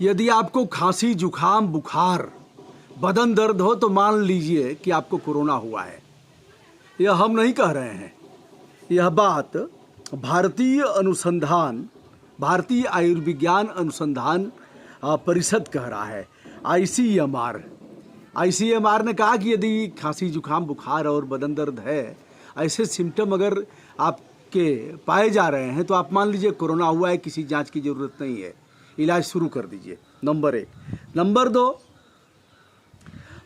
यदि आपको खांसी, जुखाम, बुखार, बदन दर्द हो तो मान लीजिए कि आपको कोरोना हुआ है। यह हम नहीं कह रहे हैं, यह बात भारतीय आयुर्विज्ञान अनुसंधान परिषद कह रहा है, आईसीएमआर। आईसीएमआर ने कहा कि यदि खांसी, जुखाम, बुखार और बदन दर्द है, ऐसे सिम्टम अगर आपके पाए जा रहे हैं तो आप मान लीजिए कोरोना हुआ है, किसी जांच की ज़रूरत नहीं है, इलाज शुरू कर दीजिए। नंबर 1। नंबर 2,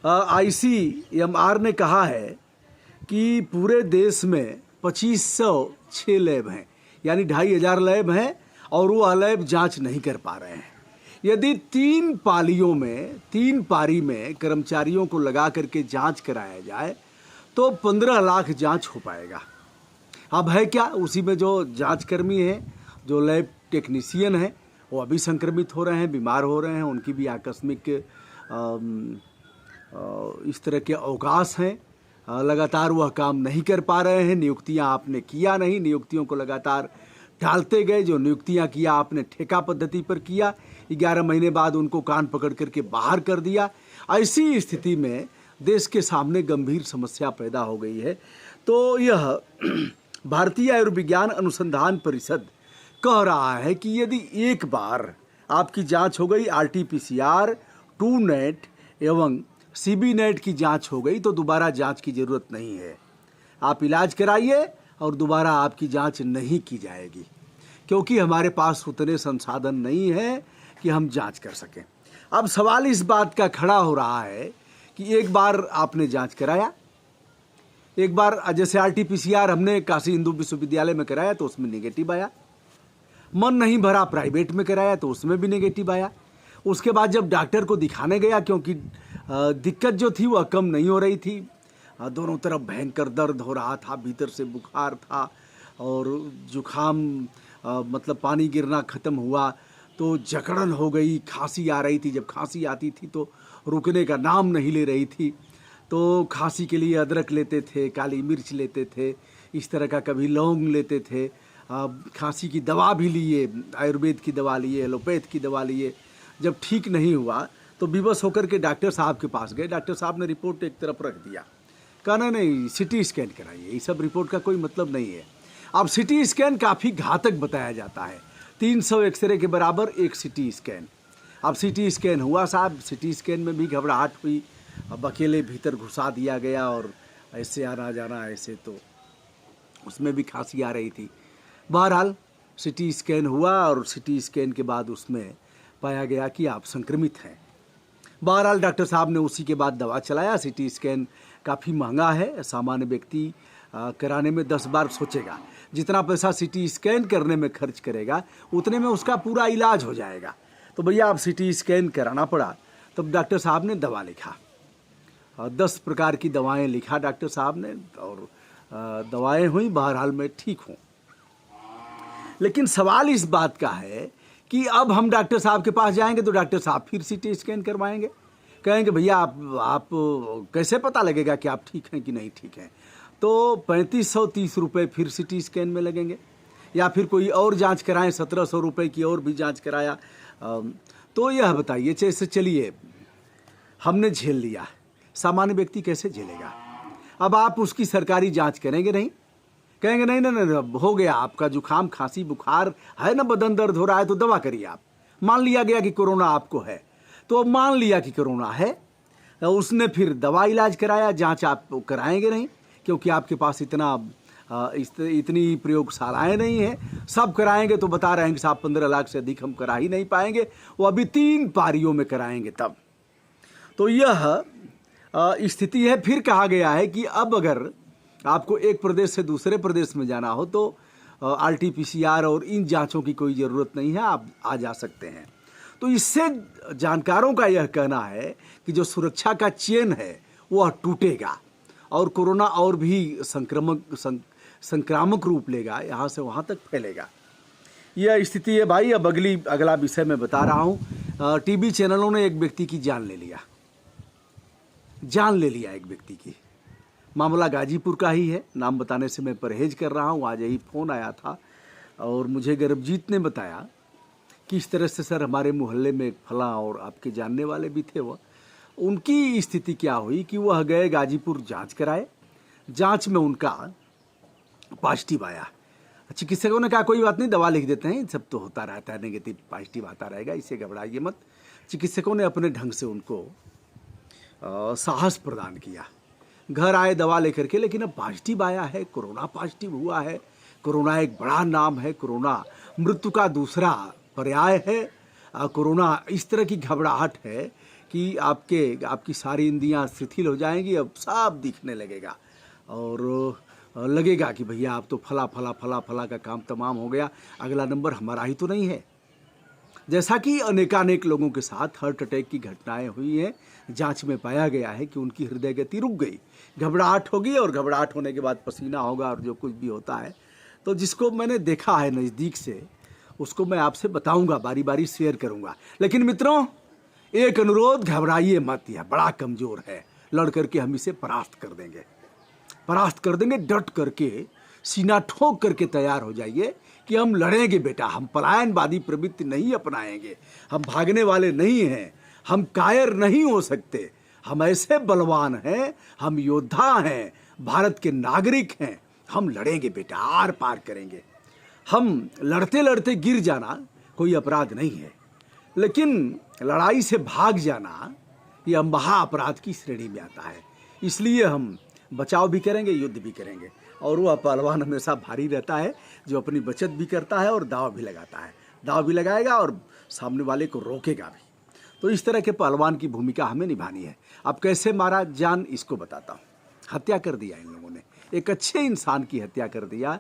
आईसीएमआर ने कहा है कि पूरे देश में 2506 लैब हैं, यानी 2500 लैब हैं और वो लैब जांच नहीं कर पा रहे हैं। यदि 3 पारी में कर्मचारियों को लगा करके जांच कराया जाए तो 15 लाख जांच हो पाएगा। अब है क्या, उसी में जो जांचकर्मी हैं, जो लैब टेक्नीशियन हैं, वो अभी संक्रमित हो रहे हैं, बीमार हो रहे हैं, उनकी भी आकस्मिक इस तरह के अवकाश हैं, लगातार वह काम नहीं कर पा रहे हैं। नियुक्तियां आपने किया नहीं, नियुक्तियों को लगातार टालते गए। जो नियुक्तियां किया आपने ठेका पद्धति पर किया, 11 महीने बाद उनको कान पकड़ करके बाहर कर दिया। ऐसी स्थिति में देश के सामने गंभीर समस्या पैदा हो गई है। तो यह भारतीय आयुर्विज्ञान अनुसंधान परिषद कह रहा है कि यदि एक बार आपकी जांच हो गई, आरटीपीसीआर, ट्रू नेट एवं सीबी नेट की जांच हो गई, तो दोबारा जांच की ज़रूरत नहीं है। आप इलाज कराइए और दोबारा आपकी जांच नहीं की जाएगी, क्योंकि हमारे पास उतने संसाधन नहीं है कि हम जांच कर सकें। अब सवाल इस बात का खड़ा हो रहा है कि एक बार आपने जांच कराया, एक बार जैसे आरटीपीसीआर हमने काशी हिंदू विश्वविद्यालय में कराया तो उसमें नेगेटिव आया, मन नहीं भरा प्राइवेट में कराया तो उसमें भी नेगेटिव आया। उसके बाद जब डॉक्टर को दिखाने गया, क्योंकि दिक्कत जो थी वह कम नहीं हो रही थी, दोनों तरफ भयंकर दर्द हो रहा था, भीतर से बुखार था और जुखाम मतलब पानी गिरना ख़त्म हुआ तो जकड़न हो गई, खांसी आ रही थी। जब खांसी आती थी तो रुकने का नाम नहीं ले रही थी। तो खांसी के लिए अदरक लेते थे, काली मिर्च लेते थे, इस तरह का कभी लौंग लेते थे, खांसी की दवा भी लिए, आयुर्वेद की दवा लिए, एलोपैथ की दवा लिए। जब ठीक नहीं हुआ तो विवश होकर के डॉक्टर साहब के पास गए। डॉक्टर साहब ने रिपोर्ट एक तरफ रख दिया, कहना नहीं सिटी स्कैन कराइए, ये सब रिपोर्ट का कोई मतलब नहीं है। अब सिटी स्कैन काफ़ी घातक बताया जाता है, 300 एक्सरे के बराबर एक सिटी स्कैन। अब सिटी स्कैन हुआ साहब, सिटी स्कैन में भी घबराहट हुई, अब अकेले भीतर घुसा दिया गया और ऐसे आना जाना, ऐसे तो उसमें भी खांसी आ रही थी। बहरहाल सिटी स्कैन हुआ और सिटी स्कैन के बाद उसमें पाया गया कि आप संक्रमित हैं। बहरहाल डॉक्टर साहब ने उसी के बाद दवा चलाया। सिटी स्कैन काफ़ी महंगा है, सामान्य व्यक्ति कराने में 10 बार सोचेगा। जितना पैसा सिटी स्कैन करने में खर्च करेगा उतने में उसका पूरा इलाज हो जाएगा। तो भैया आप सिटी स्कैन कराना पड़ा। तब डॉक्टर साहब ने दवा लिखा, 10 प्रकार की दवाएं लिखा डॉक्टर साहब ने, और दवाएं हुई, बहरहाल मैं ठीक हूँ। लेकिन सवाल इस बात का है कि अब हम डॉक्टर साहब के पास जाएंगे तो डॉक्टर साहब फिर सिटी स्कैन करवाएंगे, कहेंगे भैया आप कैसे पता लगेगा कि आप ठीक हैं कि नहीं ठीक हैं। तो 3530 रुपये फिर सिटी स्कैन में लगेंगे, या फिर कोई और जांच कराएं, 1700 रुपये की और भी जांच कराया। तो यह बताइए, जैसे चलिए हमने झेल लिया, सामान्य व्यक्ति कैसे झेलेगा। अब आप उसकी सरकारी जांच करेंगे नहीं, कहेंगे नहीं नहीं नहीं हो गया आपका जुखाम, खांसी, बुखार है ना, बदन दर्द हो रहा है तो दवा करिए आप। मान लिया गया कि कोरोना आपको है, तो अब मान लिया कि कोरोना है, उसने फिर दवा इलाज कराया, जांच आप कराएंगे नहीं, क्योंकि आपके पास इतनी प्रयोगशालाएं नहीं है। सब कराएंगे तो बता रहे हैं कि साहब 15 लाख से अधिक हम करा ही नहीं पाएंगे, वो अभी 3 पारियों में कराएंगे तब। तो यह स्थिति है। फिर कहा गया है कि अब अगर आपको एक प्रदेश से दूसरे प्रदेश में जाना हो तो आरटीपीसीआर और इन जांचों की कोई ज़रूरत नहीं है, आप आ जा सकते हैं। तो इससे जानकारों का यह कहना है कि जो सुरक्षा का चेन है वह टूटेगा और कोरोना और भी संक्रामक रूप लेगा, यहाँ से वहाँ तक फैलेगा। यह स्थिति है भाई। अब अगला विषय मैं बता रहा हूँ। टीवी चैनलों ने एक व्यक्ति की जान ले लिया एक व्यक्ति की। मामला गाजीपुर का ही है, नाम बताने से मैं परहेज कर रहा हूँ। आज यही फ़ोन आया था और मुझे गर्भजीत ने बताया किस तरह से सर हमारे मोहल्ले में एक फला और आपके जानने वाले भी थे, वह उनकी स्थिति क्या हुई कि वह गए गाजीपुर जांच कराए, जांच में उनका पॉजिटिव आया। चिकित्सकों ने कहा कोई बात नहीं, दवा लिख देते हैं, सब तो होता रहता है, नेगेटिव पॉजिटिव आता रहेगा, इससे घबराइए मत। चिकित्सकों ने अपने ढंग से उनको साहस प्रदान किया, घर आए दवा लेकर के, लेकिन अब पॉजिटिव आया है, कोरोना पॉजिटिव हुआ है। कोरोना एक बड़ा नाम है, कोरोना मृत्यु का दूसरा पर्याय है। कोरोना इस तरह की घबराहट है कि आपकी सारी इंद्रियां शिथिल हो जाएंगी, अब सब दिखने लगेगा और लगेगा कि भैया अब तो फला फला फला फला का काम तमाम हो गया, अगला नंबर हमारा ही तो नहीं है। जैसा कि अनेकानेक लोगों के साथ हार्ट अटैक की घटनाएं हुई हैं, जांच में पाया गया है कि उनकी हृदय गति रुक गई, घबराहट होगी और घबराहट होने के बाद पसीना होगा और जो कुछ भी होता है। तो जिसको मैंने देखा है नज़दीक से, उसको मैं आपसे बताऊंगा, बारी बारी शेयर करूंगा। लेकिन मित्रों, एक अनुरोध, घबराइए मत, यह बड़ा कमज़ोर है, लड़ करके हम इसे परास्त कर देंगे, परास्त कर देंगे। डट करके, सीना ठोक करके तैयार हो जाइए कि हम लड़ेंगे बेटा, हम पलायनवादी प्रवृत्ति नहीं अपनाएंगे, हम भागने वाले नहीं हैं, हम कायर नहीं हो सकते, हम ऐसे बलवान हैं, हम योद्धा हैं, भारत के नागरिक हैं, हम लड़ेंगे बेटा, आर पार करेंगे। हम लड़ते लड़ते गिर जाना कोई अपराध नहीं है, लेकिन लड़ाई से भाग जाना यह महाअपराध की श्रेणी में आता है। इसलिए हम बचाव भी करेंगे, युद्ध भी करेंगे। और वह पहलवान हमेशा भारी रहता है जो अपनी बचत भी करता है और दाव भी लगाता है, दाव भी लगाएगा और सामने वाले को रोकेगा भी। तो इस तरह के पहलवान की भूमिका हमें निभानी है। अब कैसे मारा जान, इसको बताता हूँ। हत्या कर दिया इन लोगों ने, एक अच्छे इंसान की हत्या कर दिया,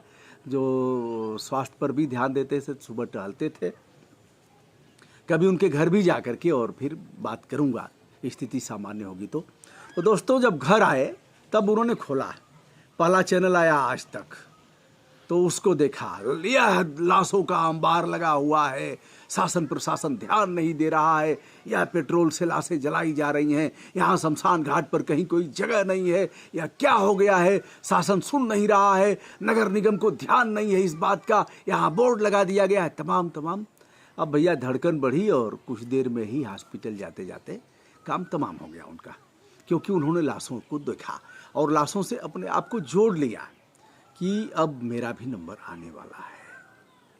जो स्वास्थ्य पर भी ध्यान देते थे, सुबह टहलते थे। कभी उनके घर भी जा करके और फिर बात करूँगा, स्थिति सामान्य होगी तो। दोस्तों, जब घर आए तब उन्होंने खोला, पहला चैनल आया आज तक, तो उसको देखा, यह लाशों का अंबार लगा हुआ है, शासन प्रशासन ध्यान नहीं दे रहा है, यह पेट्रोल से लाशें जलाई जा रही हैं, यहाँ शमशान घाट पर कहीं कोई जगह नहीं है, यह क्या हो गया है, शासन सुन नहीं रहा है, नगर निगम को ध्यान नहीं है इस बात का, यहाँ बोर्ड लगा दिया गया है, तमाम। अब भैया धड़कन बढ़ी और कुछ देर में ही हॉस्पिटल जाते जाते काम तमाम हो गया उनका, क्योंकि उन्होंने लाशों को देखा और लाशों से अपने आप को जोड़ लिया कि अब मेरा भी नंबर आने वाला है।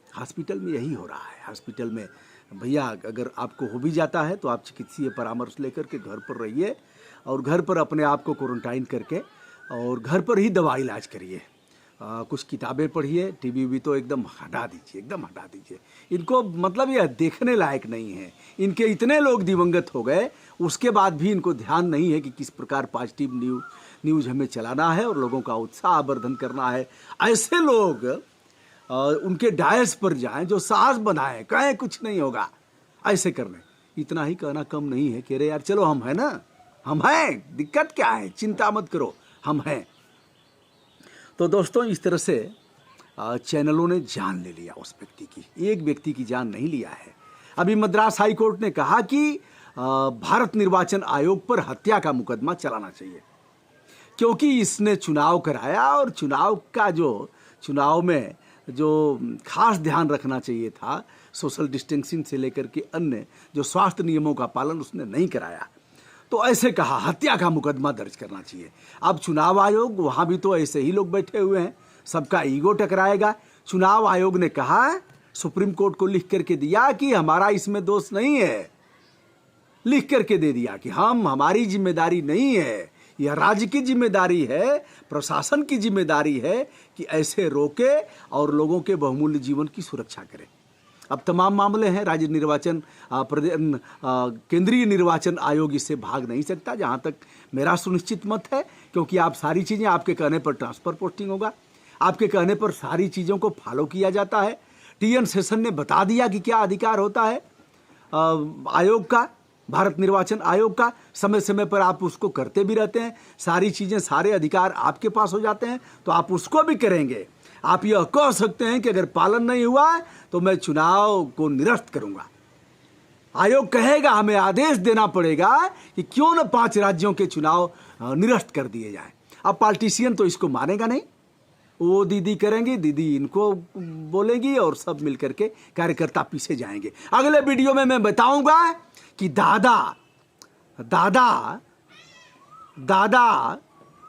हॉस्पिटल में यही हो रहा है। हॉस्पिटल में भैया अगर आपको हो भी जाता है तो आप चिकित्सीय परामर्श लेकर के घर पर रहिए और घर पर अपने आप को क्वारंटाइन करके और घर पर ही दवा इलाज करिए। कुछ किताबें पढ़िए, टीवी भी तो एकदम हटा दीजिए, एकदम हटा दीजिए। इनको मतलब यह देखने लायक नहीं है। इनके इतने लोग दिवंगत हो गए, उसके बाद भी इनको ध्यान नहीं है कि किस प्रकार पॉजिटिव न्यूज़ हमें चलाना है और लोगों का उत्साह वर्धन करना है। ऐसे लोग उनके डायस पर जाएं जो साहस बनाएं, कहें कुछ नहीं होगा, ऐसे करने। इतना ही कहना कम नहीं है कि अरे यार चलो हम हैं ना, हम हैं, दिक्कत क्या है, चिंता मत करो, हम हैं। तो दोस्तों, इस तरह से चैनलों ने जान ले लिया उस व्यक्ति की, एक व्यक्ति की जान नहीं लिया है। अभी मद्रास हाई कोर्ट ने कहा कि भारत निर्वाचन आयोग पर हत्या का मुकदमा चलाना चाहिए, क्योंकि इसने चुनाव कराया और चुनाव में जो खास ध्यान रखना चाहिए था, सोशल डिस्टेंसिंग से लेकर के अन्य जो स्वास्थ्य नियमों का पालन उसने नहीं कराया। तो ऐसे कहा हत्या का मुकदमा दर्ज करना चाहिए। अब चुनाव आयोग, वहाँ भी तो ऐसे ही लोग बैठे हुए हैं, सबका ईगो टकराएगा। चुनाव आयोग ने कहा, सुप्रीम कोर्ट को लिख करके दिया कि हमारा इसमें दोष नहीं है, लिख करके दे दिया कि हमारी जिम्मेदारी नहीं है, यह राज्य की जिम्मेदारी है, प्रशासन की जिम्मेदारी है कि ऐसे रोके और लोगों के बहुमूल्य जीवन की सुरक्षा करे। अब तमाम मामले हैं, राज्य निर्वाचन केंद्रीय निर्वाचन आयोग इससे भाग नहीं सकता, जहां तक मेरा सुनिश्चित मत है, क्योंकि आप सारी चीज़ें आपके कहने पर ट्रांसफर पोस्टिंग होगा, आपके कहने पर सारी चीज़ों को फॉलो किया जाता है। टीएन शेषन ने बता दिया कि क्या अधिकार होता है आयोग का, भारत निर्वाचन आयोग का। समय समय पर आप उसको करते भी रहते हैं, सारी चीज़ें, सारे अधिकार आपके पास हो जाते हैं, तो आप उसको भी करेंगे। आप यह कह सकते हैं कि अगर पालन नहीं हुआ तो मैं चुनाव को निरस्त करूंगा। आयोग कहेगा, हमें आदेश देना पड़ेगा कि क्यों न 5 राज्यों के चुनाव निरस्त कर दिए जाएं। अब पॉलिटिशियन तो इसको मानेगा नहीं, वो दीदी करेंगी, दीदी इनको बोलेंगी और सब मिलकर के कार्यकर्ता पीछे जाएंगे। अगले वीडियो में मैं बताऊंगा कि दादा दादा दादा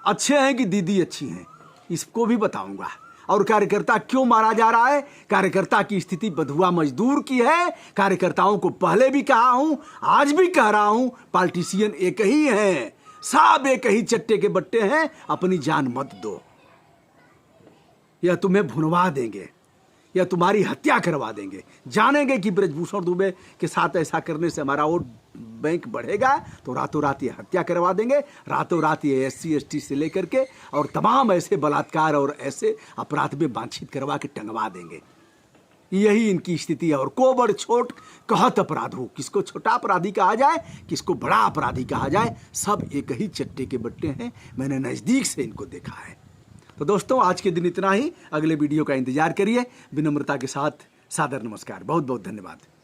अच्छे हैं कि दीदी अच्छी हैं, इसको भी बताऊंगा। और कार्यकर्ता क्यों मारा जा रहा है, कार्यकर्ता की स्थिति बंधुआ मजदूर की है। कार्यकर्ताओं को पहले भी कहा हूं, आज भी कह रहा हूं, पॉलिटिशियन एक ही हैं, सब एक ही चट्टे के बट्टे हैं। अपनी जान मत दो, या तुम्हें भुनवा देंगे या तुम्हारी हत्या करवा देंगे। जानेंगे कि ब्रजभूषण दुबे के साथ ऐसा करने से हमारा वोट बैंक बढ़ेगा, तो रातों रात ये हत्या करवा देंगे, रातों रात ये SC ST से लेकर के और तमाम ऐसे बलात्कार और ऐसे अपराध में वांछित करवा के टंगवा देंगे। यही इनकी स्थिति है। और को बड़ छोट कहत अपराध हो, किसको छोटा अपराधी कहा जाए, किसको बड़ा अपराधी कहा जाए, सब एक ही चट्टे के बट्टे हैं। मैंने नज़दीक से इनको देखा है। तो दोस्तों, आज के दिन इतना ही। अगले वीडियो का इंतजार करिए। विनम्रता के साथ सादर नमस्कार। बहुत बहुत धन्यवाद।